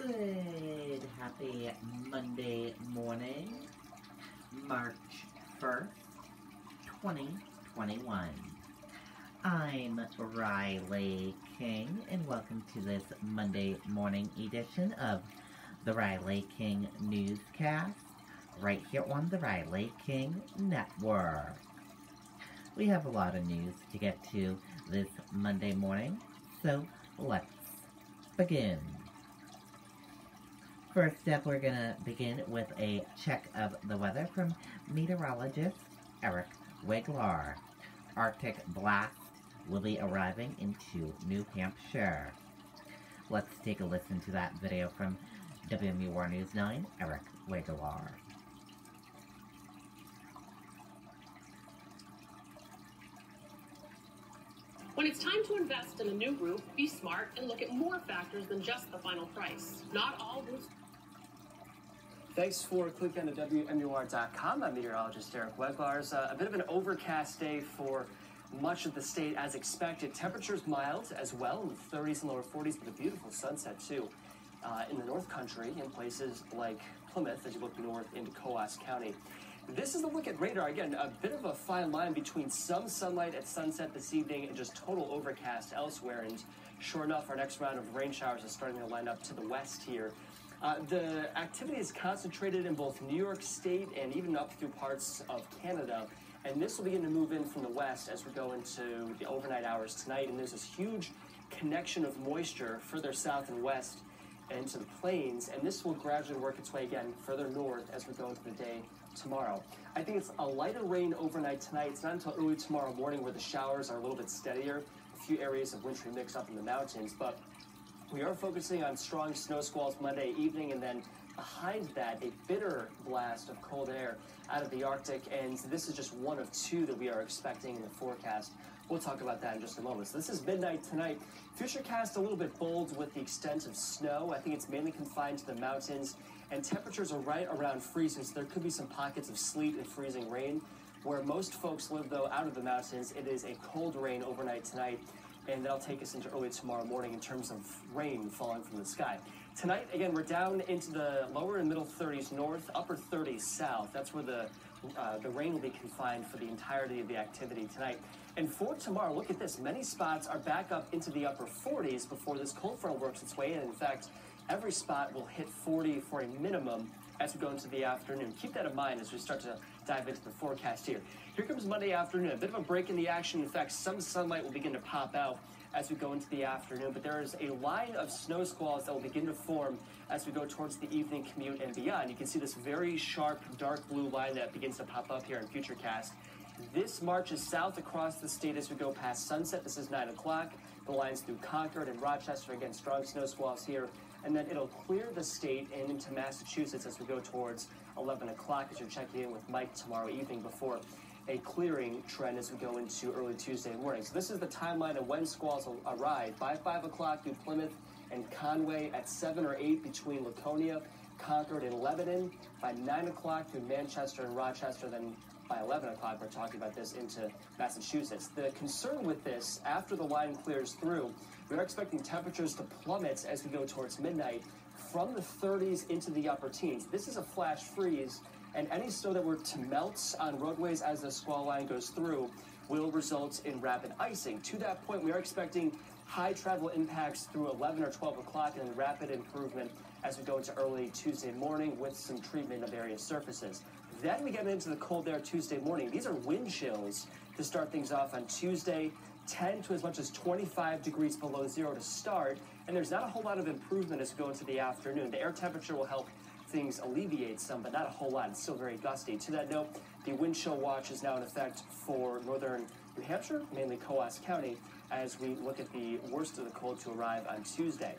Good, happy Monday morning, March 1st, 2021. I'm Riley King, and welcome to this Monday morning edition of the Riley King Newscast, right here on the Riley King Network. We have a lot of news to get to this Monday morning, so let's begin. First up, we're going to begin with a check of the weather from meteorologist Eric Wiglar. Arctic blast will be arriving into New Hampshire. Let's take a listen to that video from WMUR News 9, Eric Wiglar. When it's time to invest in a new roof, be smart and look at more factors than just the final price. Not all roofs. Thanks for clicking on to WMUR.com. I'm meteorologist Eric Wiglar. A bit of an overcast day for much of the state as expected. Temperatures mild as well in the 30s and lower 40s, but a beautiful sunset too in the North Country in places like Plymouth as you look north into Coos County. This is the look at radar. Again, a bit of a fine line between some sunlight at sunset this evening and just total overcast elsewhere. And sure enough, our next round of rain showers is starting to line up to the west here. The activity is concentrated in both New York State and even up through parts of Canada. And this will begin to move in from the west as we go into the overnight hours tonight. And there's this huge connection of moisture further south and west into the plains. And this will gradually work its way again further north as we go into the day tomorrow. I think it's a lighter rain overnight tonight. It's not until early tomorrow morning where the showers are a little bit steadier. A few areas of wintry mix up in the mountains, but we are focusing on strong snow squalls Monday evening, and then behind that, a bitter blast of cold air out of the Arctic, and this is just one of two that we are expecting in the forecast. We'll talk about that in just a moment. So this is midnight tonight. Futurecast a little bit bold with the extent of snow. I think it's mainly confined to the mountains, and temperatures are right around freezing, so there could be some pockets of sleet and freezing rain. Where most folks live, though, out of the mountains, it is a cold rain overnight tonight, and that'll take us into early tomorrow morning in terms of rain falling from the sky. Tonight, again, we're down into the lower and middle 30s north, upper 30s south. That's where the rain will be confined for the entirety of the activity tonight. And for tomorrow, look at this. Many spots are back up into the upper 40s before this cold front works its way in. In fact, every spot will hit 40 for a minimum as we go into the afternoon. Keep that in mind as we start to dive into the forecast here. Here comes Monday afternoon, a bit of a break in the action. In fact, some sunlight will begin to pop out as we go into the afternoon, but there is a line of snow squalls that will begin to form as we go towards the evening commute and beyond. You can see this very sharp dark blue line that begins to pop up here in Futurecast. This marches south across the state as we go past sunset. This is 9 o'clock. The line's through Concord and Rochester. Again, strong snow squalls here. And then it'll clear the state and into Massachusetts as we go towards 11 o'clock as you're checking in with Mike tomorrow evening before a clearing trend as we go into early Tuesday morning. So this is the timeline of when squalls will arrive. By 5 o'clock through Plymouth and Conway, at 7 or 8 between Laconia, Concord, and Lebanon. By 9 o'clock through Manchester and Rochester, then by 11 o'clock, we're talking about this into Massachusetts. The concern with this, after the line clears through, we are expecting temperatures to plummet as we go towards midnight from the 30s into the upper teens. This is a flash freeze, and any snow that were to melt on roadways as the squall line goes through will result in rapid icing. To that point, we are expecting high travel impacts through 11 or 12 o'clock and rapid improvement as we go into early Tuesday morning with some treatment of various surfaces. Then we get into the cold air Tuesday morning. These are wind chills to start things off on Tuesday, 10 to as much as 25 degrees below zero to start, and there's not a whole lot of improvement as we go into the afternoon. The air temperature will help things alleviate some, but not a whole lot. It's still very gusty. To that note, the wind chill watch is now in effect for northern New Hampshire, mainly Coos County, as we look at the worst of the cold to arrive on Tuesday.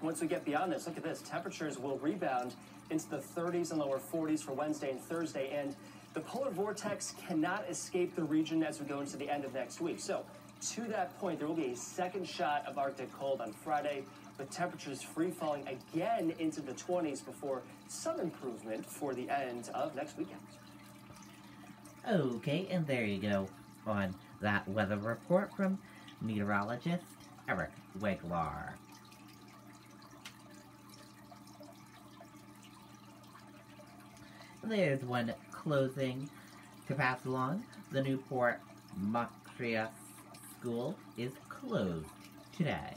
Once we get beyond this, look at this. Temperatures will rebound into the 30s and lower 40s for Wednesday and Thursday, and the polar vortex cannot escape the region as we go into the end of next week. So, to that point, there will be a second shot of Arctic cold on Friday, with temperatures free-falling again into the 20s before some improvement for the end of next weekend. Okay, and there you go on that weather report from meteorologist Eric Wiglar. There's one closing to pass along. The Newport Montreal School is closed today.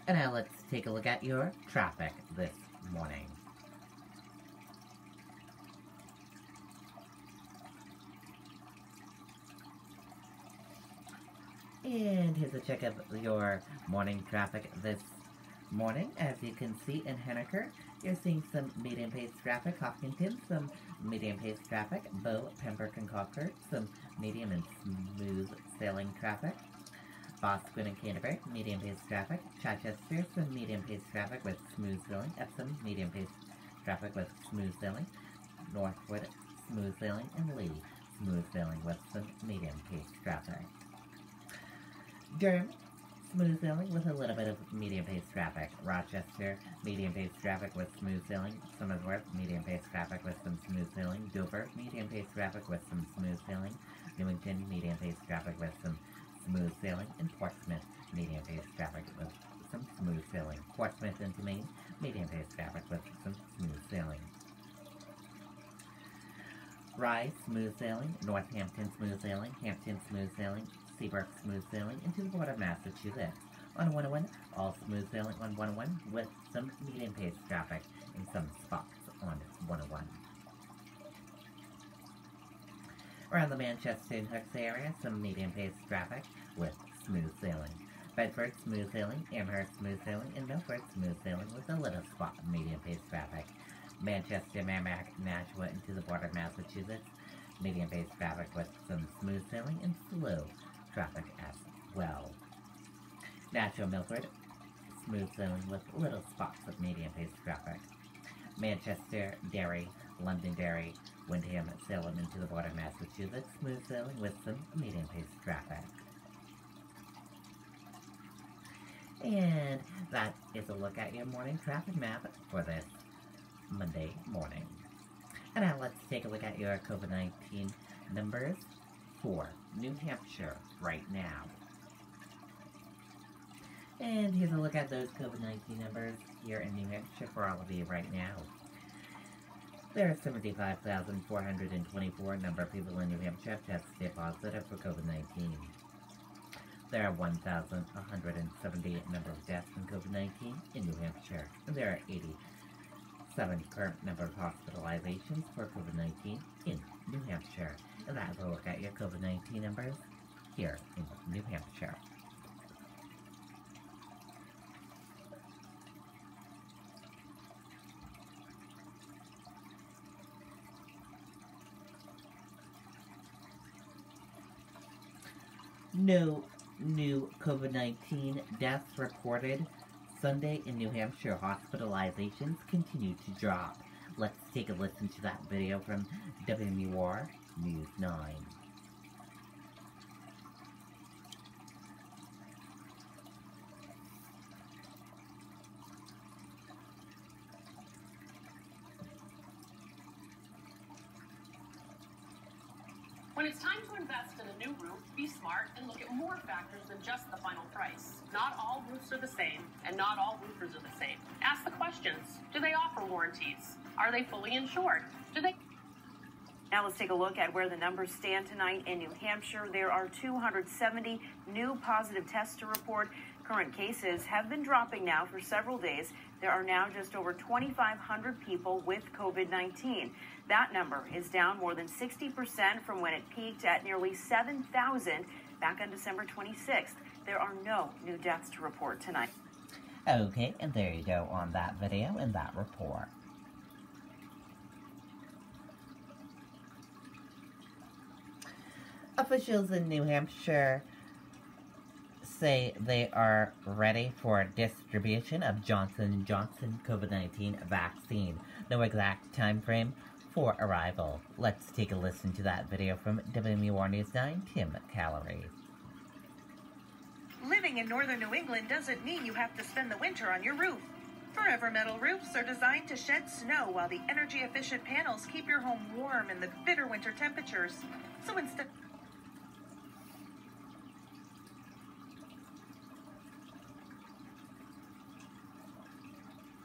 And now let's take a look at your traffic this morning. And here's a check of your morning traffic this morning. As you can see in Henniker, you're seeing some medium-paced traffic. Hopkinton, some medium-paced traffic. Bow, Pembroke, and Concord, some medium and smooth sailing traffic. Bosquen and Canterbury, medium-paced traffic. Chichester, some medium-paced traffic with smooth sailing. Epsom, medium-paced traffic with smooth sailing. Northwood, smooth sailing. And Lee, smooth sailing with some medium-paced traffic. Durham, smooth sailing with a little bit of medium-paced traffic. Rochester, medium-paced traffic with smooth sailing. Somersworth, medium-paced traffic with some smooth sailing. Dover, medium-paced traffic with some smooth sailing. Newington, medium-paced traffic with some smooth sailing. And Portsmouth, medium-paced traffic with some smooth sailing. Portsmouth into Maine, medium-paced traffic with some smooth sailing. Rye, smooth sailing. Northampton, smooth sailing. Hampton, smooth sailing. Seabrook, smooth sailing into the border of Massachusetts. On 101, all smooth sailing on 101 with some medium-paced traffic in some spots on 101. Around the Manchester and Hooks area, some medium-paced traffic with smooth sailing. Bedford, smooth sailing. Amherst, smooth sailing. And Milford, smooth sailing with a little spot of medium-paced traffic. Manchester, Merrimack, Nashua into the border of Massachusetts. Medium-paced traffic with some smooth sailing and slow traffic as well. Nashua, Milford, smooth sailing with little spots of medium-paced traffic. Manchester, Derry, Londonderry, Windham, Salem into the border of Massachusetts, smooth sailing with some medium-paced traffic. And that is a look at your morning traffic map for this Monday morning. And now let's take a look at your COVID-19 numbers for New Hampshire right now. And here's a look at those COVID-19 numbers here in New Hampshire for all of you right now. There are 75,424 number of people in New Hampshire have tested positive for COVID-19. There are 1,170 number of deaths from COVID-19 in New Hampshire. And there are 87 current number of hospitalizations for COVID-19 in New Hampshire. And that's a look at your COVID-19 numbers here in New Hampshire. No new COVID-19 deaths reported. Sunday in New Hampshire, hospitalizations continue to drop. Let's take a listen to that video from WMUR News 9. When it's time to invest in a new roof, be smart and look at more factors than just the final price. Not all roofs are the same, and not all roofers are the same. Ask the questions. Do they offer warranties? Are they fully insured? Now let's take a look at where the numbers stand tonight in New Hampshire. There are 270 new positive tests to report. Current cases have been dropping now for several days. There are now just over 2,500 people with COVID-19. That number is down more than 60% from when it peaked at nearly 7,000 back on December 26th. There are no new deaths to report tonight. Okay, and there you go on that video and that report. Officials in New Hampshire say they are ready for distribution of Johnson & Johnson COVID-19 vaccine. No exact time frame for arrival. Let's take a listen to that video from WMUR News 9, Tim Callery. Living in northern New England doesn't mean you have to spend the winter on your roof. Forever Metal roofs are designed to shed snow while the energy-efficient panels keep your home warm in the bitter winter temperatures. So instead...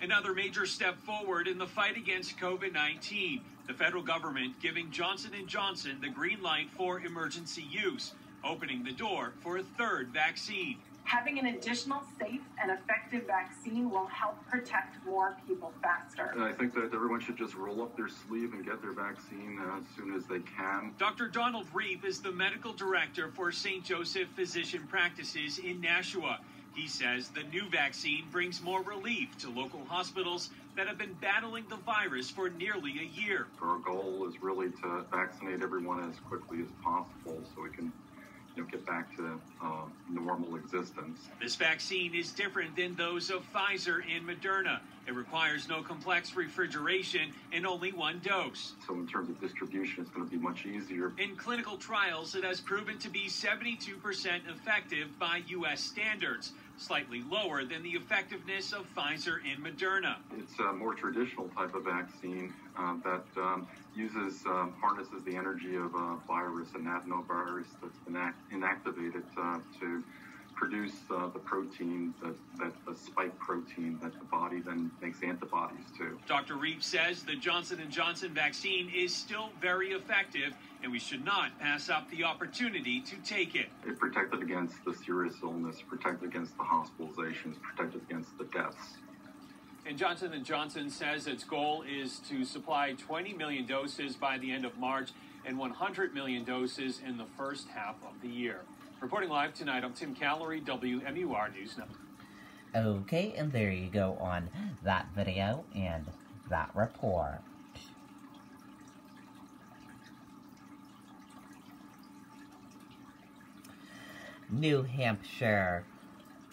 Another major step forward in the fight against COVID-19. The federal government giving Johnson & Johnson the green light for emergency use, opening the door for a third vaccine. Having an additional safe and effective vaccine will help protect more people faster. And I think that everyone should just roll up their sleeve and get their vaccine as soon as they can. Dr. Donald Reep is the medical director for St. Joseph Physician Practices in Nashua. He says the new vaccine brings more relief to local hospitals that have been battling the virus for nearly a year. Our goal is really to vaccinate everyone as quickly as possible so we can get back to normal existence. This vaccine is different than those of Pfizer and Moderna. It requires no complex refrigeration and only one dose. So in terms of distribution, it's going to be much easier. In clinical trials, it has proven to be 72% effective by U.S. standards, slightly lower than the effectiveness of Pfizer and Moderna. It's a more traditional type of vaccine that harnesses the energy of a virus, an adenovirus that's been inactivated to produce the protein, the spike protein that the body then makes antibodies to. Dr. Reep says the Johnson & Johnson vaccine is still very effective, and we should not pass up the opportunity to take it. It protected against the serious illness, protected against the hospitalizations, protected against the deaths. And Johnson & Johnson says its goal is to supply 20 million doses by the end of March and 100 million doses in the first half of the year. Reporting live tonight, I'm Tim Callery, WMUR News Network. Okay, and there you go on that video and that report. New Hampshire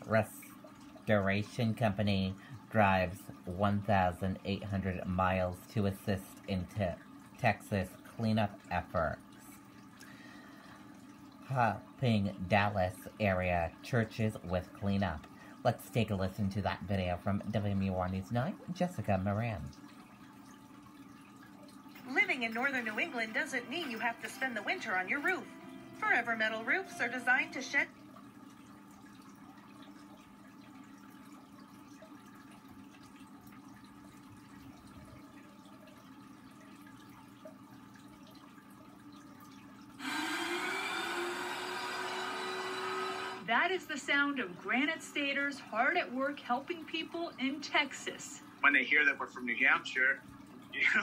Restoration Company drives 1,800 miles to assist in Texas cleanup efforts, helping Dallas area churches with cleanup. Let's take a listen to that video from WMUR News 9, Jessica Moran. Living in northern New England doesn't mean you have to spend the winter on your roof. Forever Metal roofs are designed to shed... That is the sound of granite staters hard at work helping people in Texas. When they hear that we're from New Hampshire,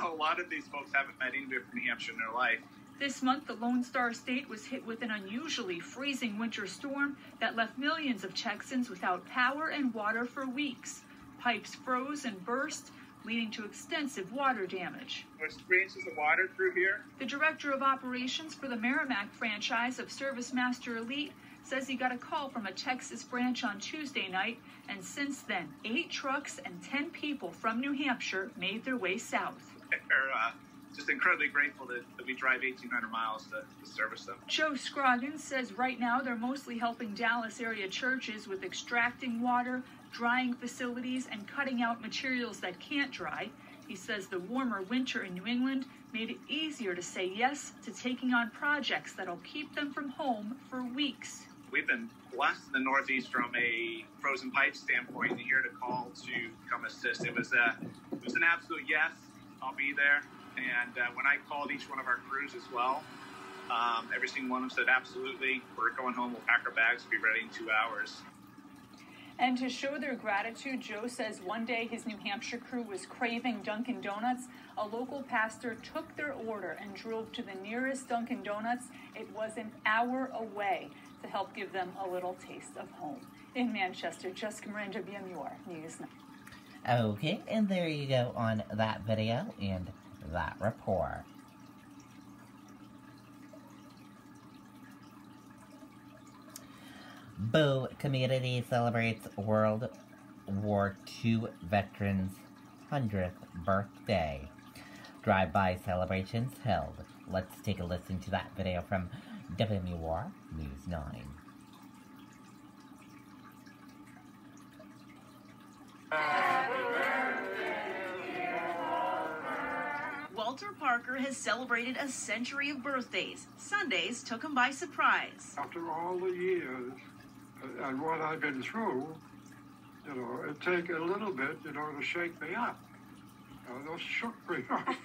a lot of these folks haven't met anybody from New Hampshire in their life. This month, the Lone Star State was hit with an unusually freezing winter storm that left millions of Texans without power and water for weeks. Pipes froze and burst, leading to extensive water damage. There's 3 inches of water through here. The director of operations for the Merrimack franchise of Service Master Elite says he got a call from a Texas branch on Tuesday night, and since then, 8 trucks and 10 people from New Hampshire made their way south. They're just incredibly grateful that we drive 1,800 miles to service them. Joe Scroggins says right now they're mostly helping Dallas area churches with extracting water, drying facilities, and cutting out materials that can't dry. He says the warmer winter in New England made it easier to say yes to taking on projects that'll keep them from home for weeks. We've been blessed in the Northeast from a frozen pipe standpoint, and here to call to come assist. It was an absolute yes. I'll be there. And when I called each one of our crews as well, every single one of them said, absolutely, we're going home, we'll pack our bags, we'll be ready in 2 hours. And to show their gratitude, Joe says one day his New Hampshire crew was craving Dunkin' Donuts. A local pastor took their order and drove to the nearest Dunkin' Donuts. It was an hour away to help give them a little taste of home. In Manchester, Jessica Moran, WMUR News 9. Okay, and there you go on that video and that report. Bow community celebrates World War II veterans' 100th birthday. Drive-by celebrations held. Let's take a listen to that video from WMUR News 9. Walter Parker has celebrated a century of birthdays. Sundays took him by surprise. After all the years and what I've been through, You know, it take a little bit, you know, to shake me up. Those shook me up. It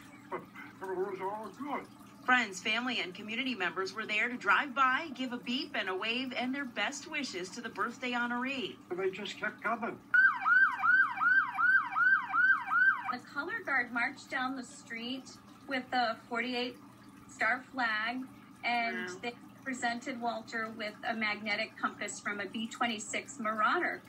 was all good. Friends, family, and community members were there to drive by, give a beep and a wave, and their best wishes to the birthday honoree. They just kept coming. The color guard marched down the street with the 48 star flag, and they presented Walter with a magnetic compass from a B-26 Marauder,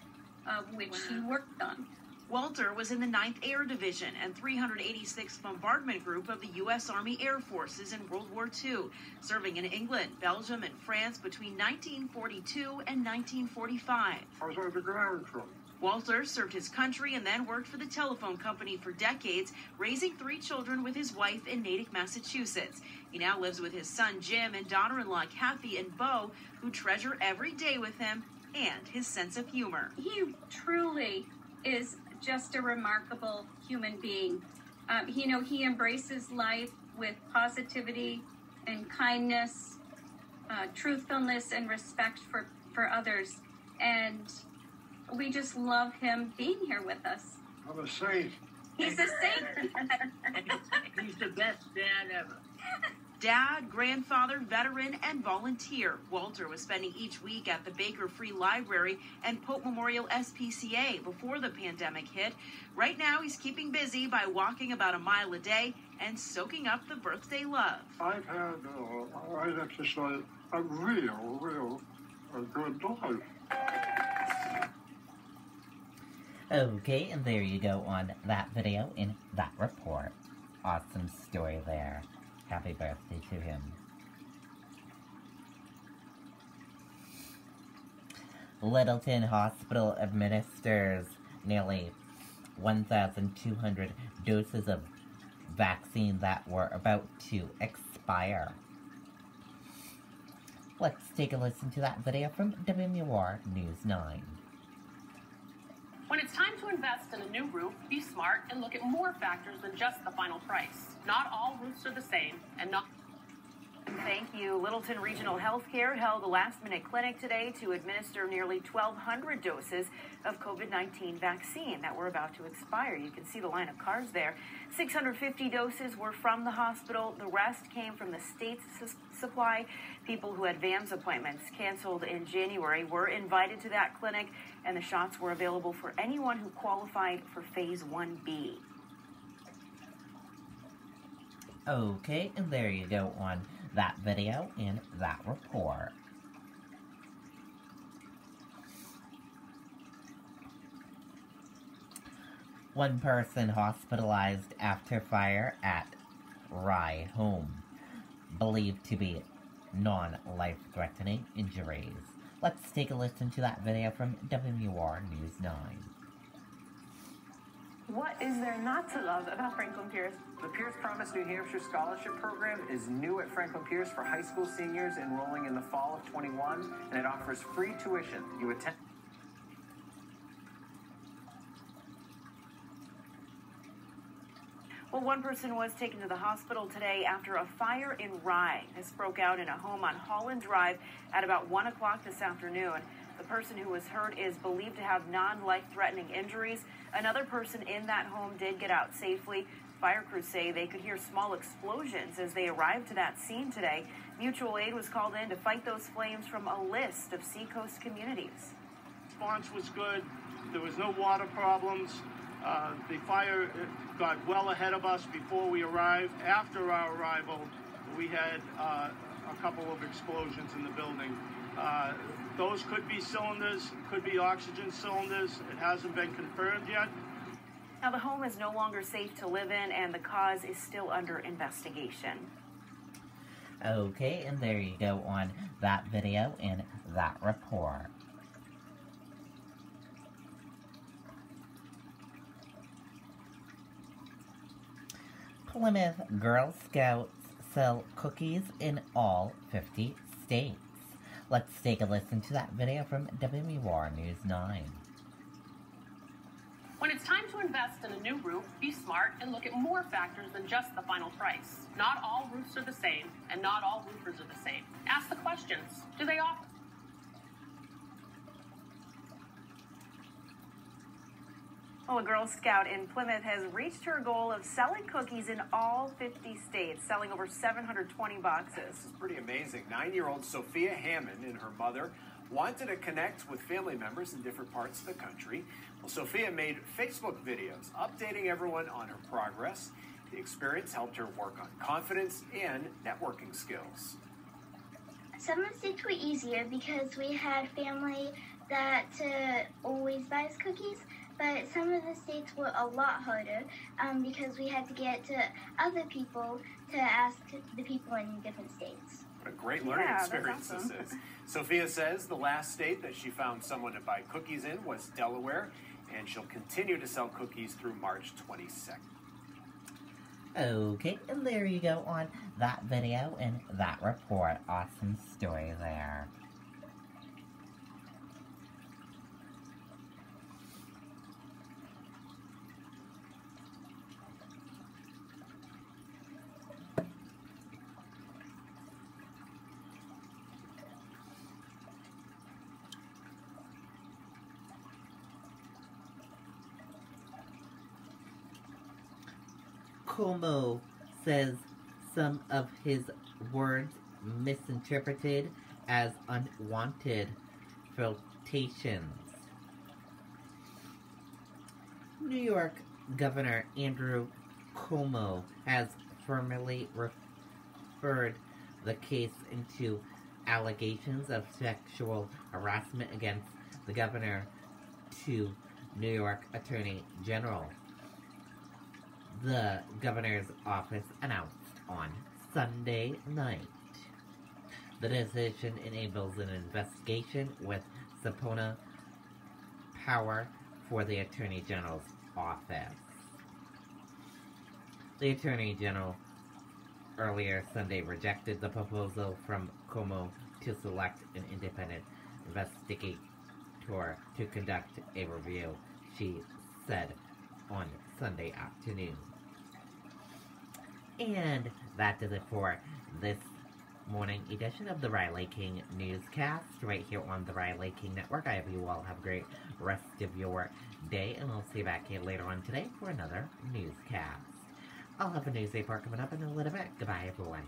which he worked on. Walter was in the 9th Air Division and 386th Bombardment Group of the U.S. Army Air Forces in World War II, serving in England, Belgium, and France between 1942 and 1945. I was on the ground crew. Walter served his country and then worked for the telephone company for decades, raising 3 children with his wife in Natick, Massachusetts. He now lives with his son Jim and daughter-in-law Kathy and Bo, who treasure every day with him and his sense of humor. He truly is just a remarkable human being. He embraces life with positivity and kindness, truthfulness and respect for others. And we just love him being here with us. I'm a saint. He's a saint. He's the best dad ever. Dad, grandfather, veteran, and volunteer. Walter was spending each week at the Baker Free Library and Pope Memorial SPCA before the pandemic hit. Right now, he's keeping busy by walking about a mile a day and soaking up the birthday love. I've had, I have to say, a real good life. Okay, and there you go on that video in that report. Awesome story there. Happy birthday to him. Littleton Hospital administers nearly 1,200 doses of vaccine that were about to expire. Let's take a listen to that video from WMUR News 9. When it's time to invest in a new roof, be smart and look at more factors than just the final price. Not all roofs are the same, and not... Thank you. Littleton Regional Healthcare held a last-minute clinic today to administer nearly 1,200 doses of COVID-19 vaccine that were about to expire. You can see the line of cars there. 650 doses were from the hospital. The rest came from the state's supply. People who had VAMS appointments canceled in January were invited to that clinic, and the shots were available for anyone who qualified for Phase 1B. Okay, and there you go on that video and that report. One person hospitalized after fire at Rye home, believed to be non-life-threatening injuries. Let's take a listen to that video from WMUR News 9. What is there not to love about Franklin Pierce? The Pierce Promise New Hampshire Scholarship Program is new at Franklin Pierce for high school seniors enrolling in the fall of 21, and it offers free tuition. You attend. Well, one person was taken to the hospital today after a fire in Rye. This broke out in a home on Holland Drive at about 1 o'clock this afternoon. The person who was hurt is believed to have non-life-threatening injuries. Another person in that home did get out safely. Fire crews say they could hear small explosions as they arrived to that scene today. Mutual aid was called in to fight those flames from a list of seacoast communities. Response was good. There was no water problems. The fire got well ahead of us before we arrived. After our arrival, we had a couple of explosions in the building. Those could be cylinders, could be oxygen cylinders. It hasn't been confirmed yet. Now, the home is no longer safe to live in, and the cause is still under investigation. Okay, and there you go on that video and that report. Plymouth Girl Scouts sell cookies in all 50 states. Let's take a listen to that video from WMUR News 9. When it's time to invest in a new roof, be smart and look at more factors than just the final price. Not all roofs are the same, and not all roofers are the same. Ask the questions. Do they offer? Well, a Girl Scout in Plymouth has reached her goal of selling cookies in all 50 states, selling over 720 boxes. This is pretty amazing. 9-year-old Sophia Hammond and her mother wanted to connect with family members in different parts of the country. Well, Sophia made Facebook videos updating everyone on her progress. The experience helped her work on confidence and networking skills. Some of the states were easier because we had family that always buys cookies, but some of the states were a lot harder because we had to get to other people to ask the people in different states. What a great learning experience this is. Sophia says the last state that she found someone to buy cookies in was Delaware, and she'll continue to sell cookies through March 22nd. Okay, and there you go on that video and that report. Awesome story there. Cuomo says some of his words misinterpreted as unwanted flirtations. New York Governor Andrew Cuomo has firmly referred the case into allegations of sexual harassment against the governor to New York Attorney General. The governor's office announced on Sunday night. The decision enables an investigation with subpoena power for the Attorney General's office. The Attorney General earlier Sunday rejected the proposal from Cuomo to select an independent investigator to conduct a review, she said on Sunday afternoon. And that does it for this morning edition of the Riley King Newscast right here on the Riley King Network. I hope you all have a great rest of your day, and I'll see you back here later on today for another newscast. I'll have a news report coming up in a little bit. Goodbye, everyone.